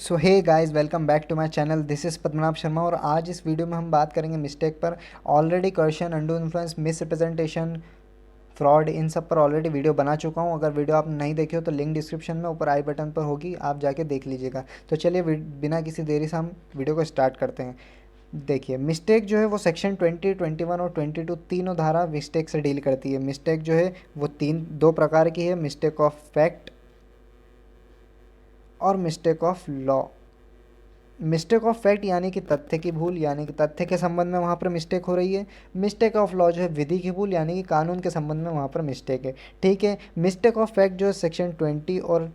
So hey guys, welcome back to my channel. This is Padmanabh Sharma और आज इस video में हम बात करेंगे मिस्टेक पर। Already question, undue influence, misrepresentation, fraud, इन सब पर ऑलरेडी वीडियो बना चुका हूँ। अगर वीडियो आप नहीं देखे हो तो लिंक डिस्क्रिप्शन में ऊपर आई बटन पर होगी, आप जाके देख लीजिएगा। तो चलिए बिना किसी देरी से हम वीडियो को स्टार्ट करते हैं। देखिए, मिस्टेक जो है वो सेक्शन 20, 21 और 22 तीनों धारा मिस्टेक से डील करती है। मिस्टेक जो है वो दो प्रकार की है, मिस्टेक ऑफ फैक्ट और mistake of law. Mistake of fact यानी कि तथ्य की भूल, यानी कि तथ्य के संबंध में वहाँ पर मिस्टेक हो रही है। मिस्टेक ऑफ लॉ जो है विधि की भूल, यानी कि कानून के संबंध में वहाँ पर मिस्टेक है। ठीक है, मिस्टेक ऑफ फैक्ट जो है सेक्शन 20 और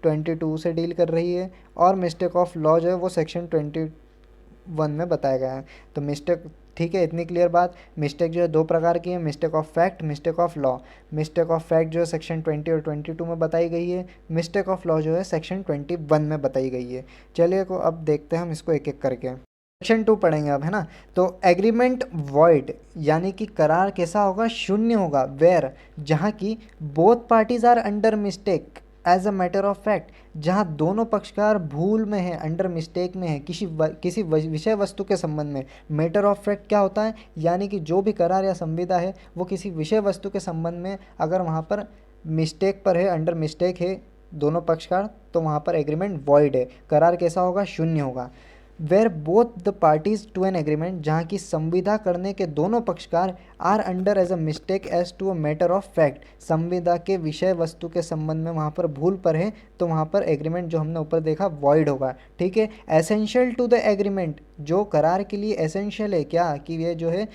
22 से डील कर रही है और मिस्टेक ऑफ लॉ जो है वो सेक्शन 21 में बताया गया है। तो मिस्टेक, ठीक है, इतनी क्लियर बात। मिस्टेक जो है दो प्रकार की है, mistake of fact, mistake of law. Mistake of fact जो है सेक्शन 20 और 22 में बताई गई है। मिस्टेक ऑफ लॉ जो है सेक्शन 21 में बताई गई है। चलिए को अब देखते हैं हम इसको एक एक करके। सेक्शन 2 पढ़ेंगे अब, है ना। तो एग्रीमेंट वॉइड यानी कि करार कैसा होगा, शून्य होगा। वेयर, जहाँ की both parties are under mistake as a matter of fact, जहाँ दोनों पक्षकार भूल में है, अंडर मिस्टेक में है, किसी विषय वस्तु के संबंध में। मैटर ऑफ फैक्ट क्या होता है, यानी कि जो भी करार या संविदा है वो किसी विषय वस्तु के संबंध में अगर वहाँ पर मिस्टेक पर है, अंडर मिस्टेक है दोनों पक्षकार, तो वहाँ पर एग्रीमेंट वॉइड है। करार कैसा होगा, शून्य होगा। Where both the parties to an agreement, जहाँ की संविदा करने के दोनों पक्षकार are under as a mistake as to a matter of fact, संविदा के विषय वस्तु के संबंध में वहाँ पर भूल पर है, तो वहाँ पर एग्रीमेंट जो हमने ऊपर देखा वॉइड होगा। ठीक है, एसेंशियल टू द एग्रीमेंट, जो करार के लिए एसेंशियल है, क्या कि ये जो है,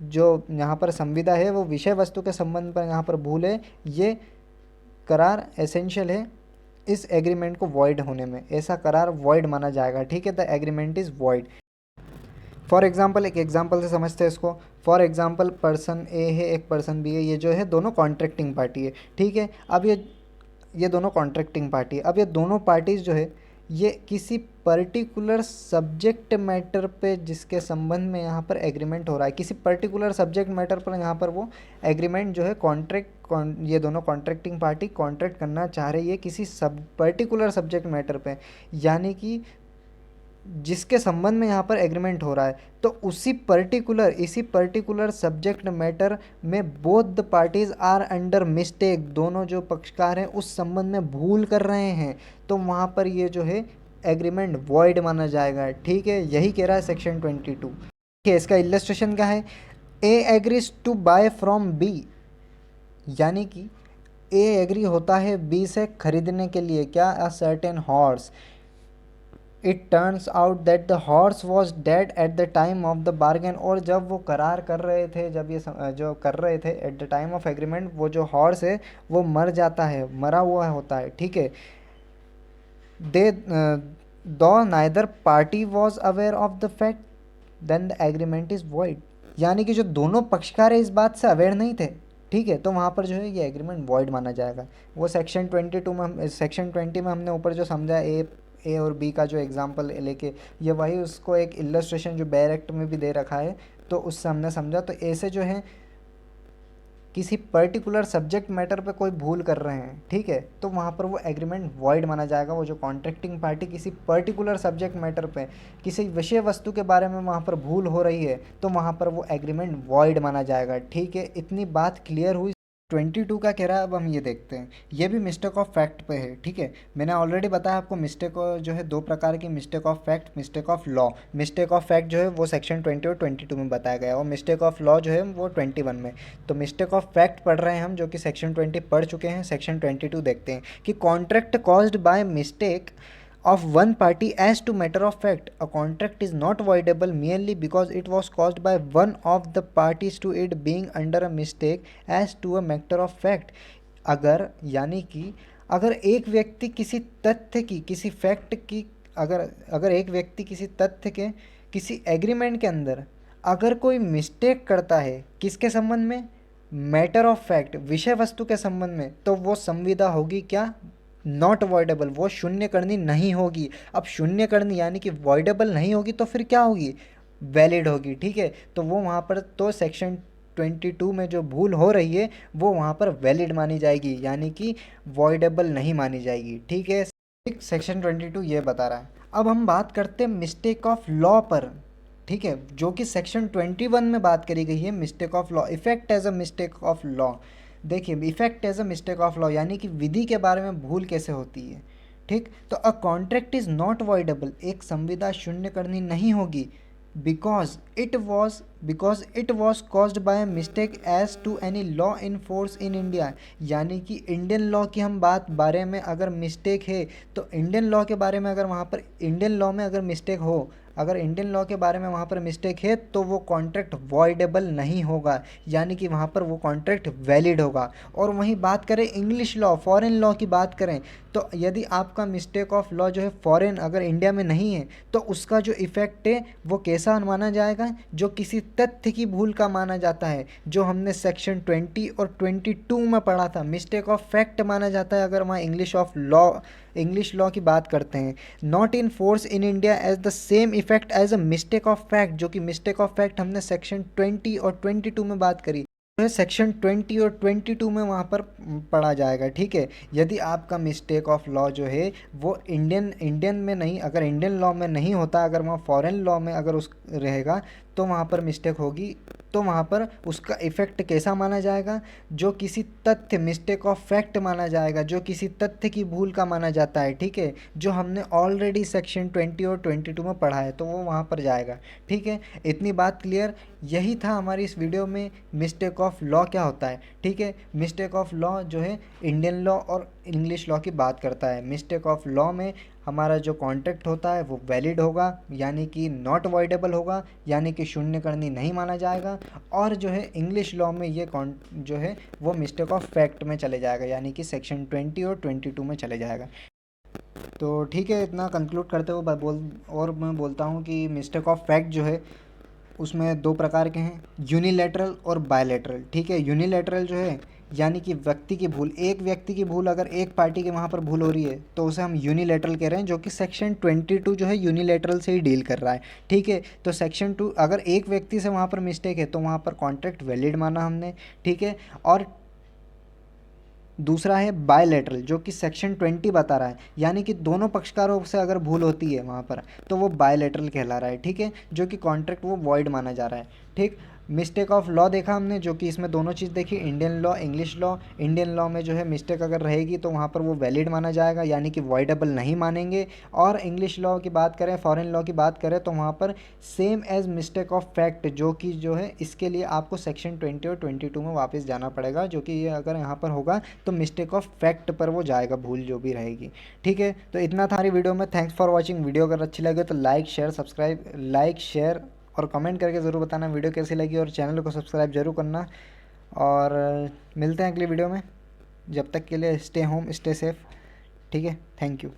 जो यहाँ पर संविदा है वो विषय वस्तु के संबंध पर यहाँ पर भूल है, ये करार एसेंशियल है इस एग्रीमेंट को वॉइड होने में। ऐसा करार वॉइड माना जाएगा। ठीक है, the agreement is void. For example, एक एग्जाम्पल से समझते हैं इसको। फॉर एग्जाम्पल, पर्सन ए है, एक पर्सन बी है, ये जो है दोनों कॉन्ट्रैक्टिंग पार्टी है। ठीक है, अब ये दोनों कॉन्ट्रैक्टिंग पार्टी है। अब ये दोनों पार्टीज जो है ये किसी पर्टिकुलर सब्जेक्ट मैटर पे, जिसके संबंध में यहाँ पर एग्रीमेंट हो रहा है, किसी पर्टिकुलर सब्जेक्ट मैटर पर यहाँ पर वो एग्रीमेंट जो है ये दोनों कॉन्ट्रैक्टिंग पार्टी कॉन्ट्रैक्ट करना चाह रही है किसी पर्टिकुलर सब्जेक्ट मैटर पे, यानी कि जिसके संबंध में यहाँ पर एग्रीमेंट हो रहा है। तो इसी पर्टिकुलर सब्जेक्ट मैटर में both the parties are under mistake, दोनों जो पक्षकार हैं उस संबंध में भूल कर रहे हैं, तो वहाँ पर ये जो है एग्रीमेंट वॉइड माना जाएगा। ठीक है, यही कह रहा है सेक्शन 22। ठीक है, इसका इलस्ट्रेशन क्या है, A agrees to buy from B, यानी कि ए एग्री होता है बी से खरीदने के लिए, क्या, a certain horse. It turns out that the horse was dead at the time of the bargain, और जब वो करार कर रहे थे, जब ये जो कर रहे थे at the time of agreement, वो जो हॉर्स है वो मर जाता है, मरा हुआ होता है। ठीक है, दे दो neither party was aware of the fact then the agreement is void, यानी कि जो दोनों पक्षकार है इस बात से अवेयर नहीं थे। ठीक है, तो वहाँ पर जो है ये एग्रीमेंट वॉइड माना जाएगा। वो सेक्शन 22 में सेक्शन 20 में हमने ऊपर जो समझा, ए और बी का जो एग्जांपल लेके, ये वही उसको एक इलस्ट्रेशन जो बेयर एक्ट में भी दे रखा है, तो उससे हमने समझा। तो ऐसे जो है किसी पर्टिकुलर सब्जेक्ट मैटर पे कोई भूल कर रहे हैं, ठीक है, तो वहाँ पर वो एग्रीमेंट वॉइड माना जाएगा। वो जो कॉन्ट्रैक्टिंग पार्टी किसी पर्टिकुलर सब्जेक्ट मैटर पे, किसी विषय वस्तु के बारे में वहाँ पर भूल हो रही है, तो वहाँ पर वो एग्रीमेंट वॉइड माना जाएगा। ठीक है, इतनी बात क्लियर हुई। 22 का कह रहा है, अब हम ये देखते हैं। ये भी मिस्टेक ऑफ फैक्ट पे है। ठीक है, मैंने ऑलरेडी बताया आपको मिस्टेक जो है दो प्रकार की, mistake of fact, mistake of law. Mistake of fact जो है वो सेक्शन 20 और 22 में बताया गया है, और मिस्टेक ऑफ लॉ जो है वो 21 में। तो मिस्टेक ऑफ फैक्ट पढ़ रहे हैं हम, जो कि सेक्शन 20 पढ़ चुके हैं। सेक्शन 22 देखते हैं कि contract caused by mistake of one party as to matter of fact, a contract is not voidable merely because it was caused by one of the parties to it being under a mistake as to a matter of fact। अगर, यानी कि अगर एक व्यक्ति किसी तथ्य की, किसी फैक्ट की, अगर एक व्यक्ति किसी तथ्य के, किसी एग्रीमेंट के अंदर अगर कोई मिस्टेक करता है, किसके संबंध में, मैटर ऑफ फैक्ट, विषय वस्तु के संबंध में, तो वो संविदा होगी क्या, नॉट वॉइडेबल, वो शून्य करनी नहीं होगी। अब शून्य करनी यानी कि वॉइडेबल नहीं होगी, तो फिर क्या होगी, वैलिड होगी। ठीक है, तो वो वहाँ पर तो सेक्शन 22 में जो भूल हो रही है वो वहाँ पर वैलिड मानी जाएगी, यानी कि वॉइडेबल नहीं मानी जाएगी। ठीक है, ठीक, सेक्शन 22 ये बता रहा है। अब हम बात करते हैं मिस्टेक ऑफ लॉ पर, ठीक है, जो कि सेक्शन 21 में बात करी गई है। Mistake of law, effect as a mistake of law. देखिए, effect as a mistake of law यानी कि विधि के बारे में भूल कैसे होती है। ठीक, तो a contract is not voidable, एक संविदा शून्य करनी नहीं होगी, because it was caused by mistake as to any law in force in India. यानी कि इंडियन लॉ की हम बारे में अगर मिस्टेक है, तो इंडियन लॉ के बारे में अगर वहाँ पर इंडियन लॉ में अगर मिस्टेक हो, अगर इंडियन लॉ के बारे में वहाँ पर मिस्टेक है, तो वो कॉन्ट्रैक्ट वॉइडेबल नहीं होगा, यानी कि वहाँ पर वो कॉन्ट्रैक्ट वैलिड होगा। और वहीं बात करें इंग्लिश लॉ, फॉरेन लॉ की बात करें, तो यदि आपका मिस्टेक ऑफ लॉ जो है फॉरेन, अगर इंडिया में नहीं है, तो उसका जो इफ़ेक्ट है वो कैसा माना जाएगा, जो किसी तथ्य की भूल का माना जाता है, जो हमने सेक्शन 20 और 22 में पढ़ा था। मिस्टेक ऑफ फैक्ट माना जाता है अगर वहाँ इंग्लिश लॉ की बात करते हैं। Not in force in India as the same effect as a mistake of fact, जो कि मिस्टेक ऑफ फैक्ट हमने सेक्शन 20 और 22 में बात करी, सेक्शन 20 और 22 में वहाँ पर पढ़ा जाएगा। ठीक है, यदि आपका मिस्टेक ऑफ लॉ जो है वो इंडियन में नहीं, अगर इंडियन लॉ में नहीं होता, अगर वहाँ फॉरेन लॉ में अगर उस रहेगा, तो वहाँ पर मिस्टेक होगी, तो वहाँ पर उसका इफ़ेक्ट कैसा माना जाएगा, जो किसी तथ्य, मिस्टेक ऑफ फैक्ट माना जाएगा, जो किसी तथ्य की भूल का माना जाता है। ठीक है, जो हमने ऑलरेडी सेक्शन 20 और 22 में पढ़ा है, तो वो वहाँ पर जाएगा। ठीक है, इतनी बात क्लियर। यही था हमारी इस वीडियो में मिस्टेक ऑफ लॉ क्या होता है। ठीक है, मिस्टेक ऑफ लॉ जो है इंडियन लॉ और इंग्लिश लॉ की बात करता है। मिस्टेक ऑफ लॉ में हमारा जो कॉन्ट्रैक्ट होता है वो वैलिड होगा, यानी कि नॉट वॉइडेबल होगा, यानी कि शून्य करनी नहीं माना जाएगा। और जो है इंग्लिश लॉ में ये जो है वो मिस्टेक ऑफ फैक्ट में चले जाएगा, यानी कि सेक्शन 20 और 22 में चले जाएगा। तो ठीक है, इतना कंक्लूड करते हुए मैं बोलता हूँ कि मिस्टेक ऑफ फैक्ट जो है उसमें दो प्रकार के हैं, यूनिलैटरल और बायलैटरल। ठीक है, यूनिलैटरल जो है यानी कि व्यक्ति की भूल, एक व्यक्ति की भूल, अगर एक पार्टी के वहाँ पर भूल हो रही है, तो उसे हम यूनिलैटरल कह रहे हैं, जो कि सेक्शन 22 जो है यूनिलैटरल से ही डील कर रहा है। ठीक है, तो सेक्शन 2, अगर एक व्यक्ति से वहाँ पर मिस्टेक है, तो वहाँ पर कॉन्ट्रैक्ट वैलिड माना हमने। ठीक है, और दूसरा है बायलैटरल, जो कि सेक्शन 20 बता रहा है, यानी कि दोनों पक्षकारों से अगर भूल होती है वहाँ पर, तो वो बायलैटरल कहला रहा है। ठीक है, जो कि कॉन्ट्रैक्ट वो वॉइड माना जा रहा है। ठीक, मिस्टेक ऑफ लॉ देखा हमने, जो कि इसमें दोनों चीज़ देखी, Indian law, English law. Indian law में जो है मिस्टेक अगर रहेगी तो वहाँ पर वो वैलिड माना जाएगा, यानी कि वॉइडेबल नहीं मानेंगे। और इंग्लिश लॉ की बात करें, फॉरेन लॉ की बात करें, तो वहाँ पर same as mistake of fact, जो कि जो है इसके लिए आपको सेक्शन 20 और 22 में वापस जाना पड़ेगा, जो कि ये अगर यहाँ पर होगा तो मिस्टेक ऑफ फैक्ट पर वो जाएगा, भूल जो भी रहेगी। ठीक है, तो इतना था हमारी वीडियो में। Thanks for watching. वीडियो अगर अच्छी लगे तो लाइक शेयर और कमेंट करके ज़रूर बताना वीडियो कैसी लगी, और चैनल को सब्सक्राइब जरूर करना। और मिलते हैं अगली वीडियो में। जब तक के लिए स्टे होम, स्टे सेफ। ठीक है, थैंक यू।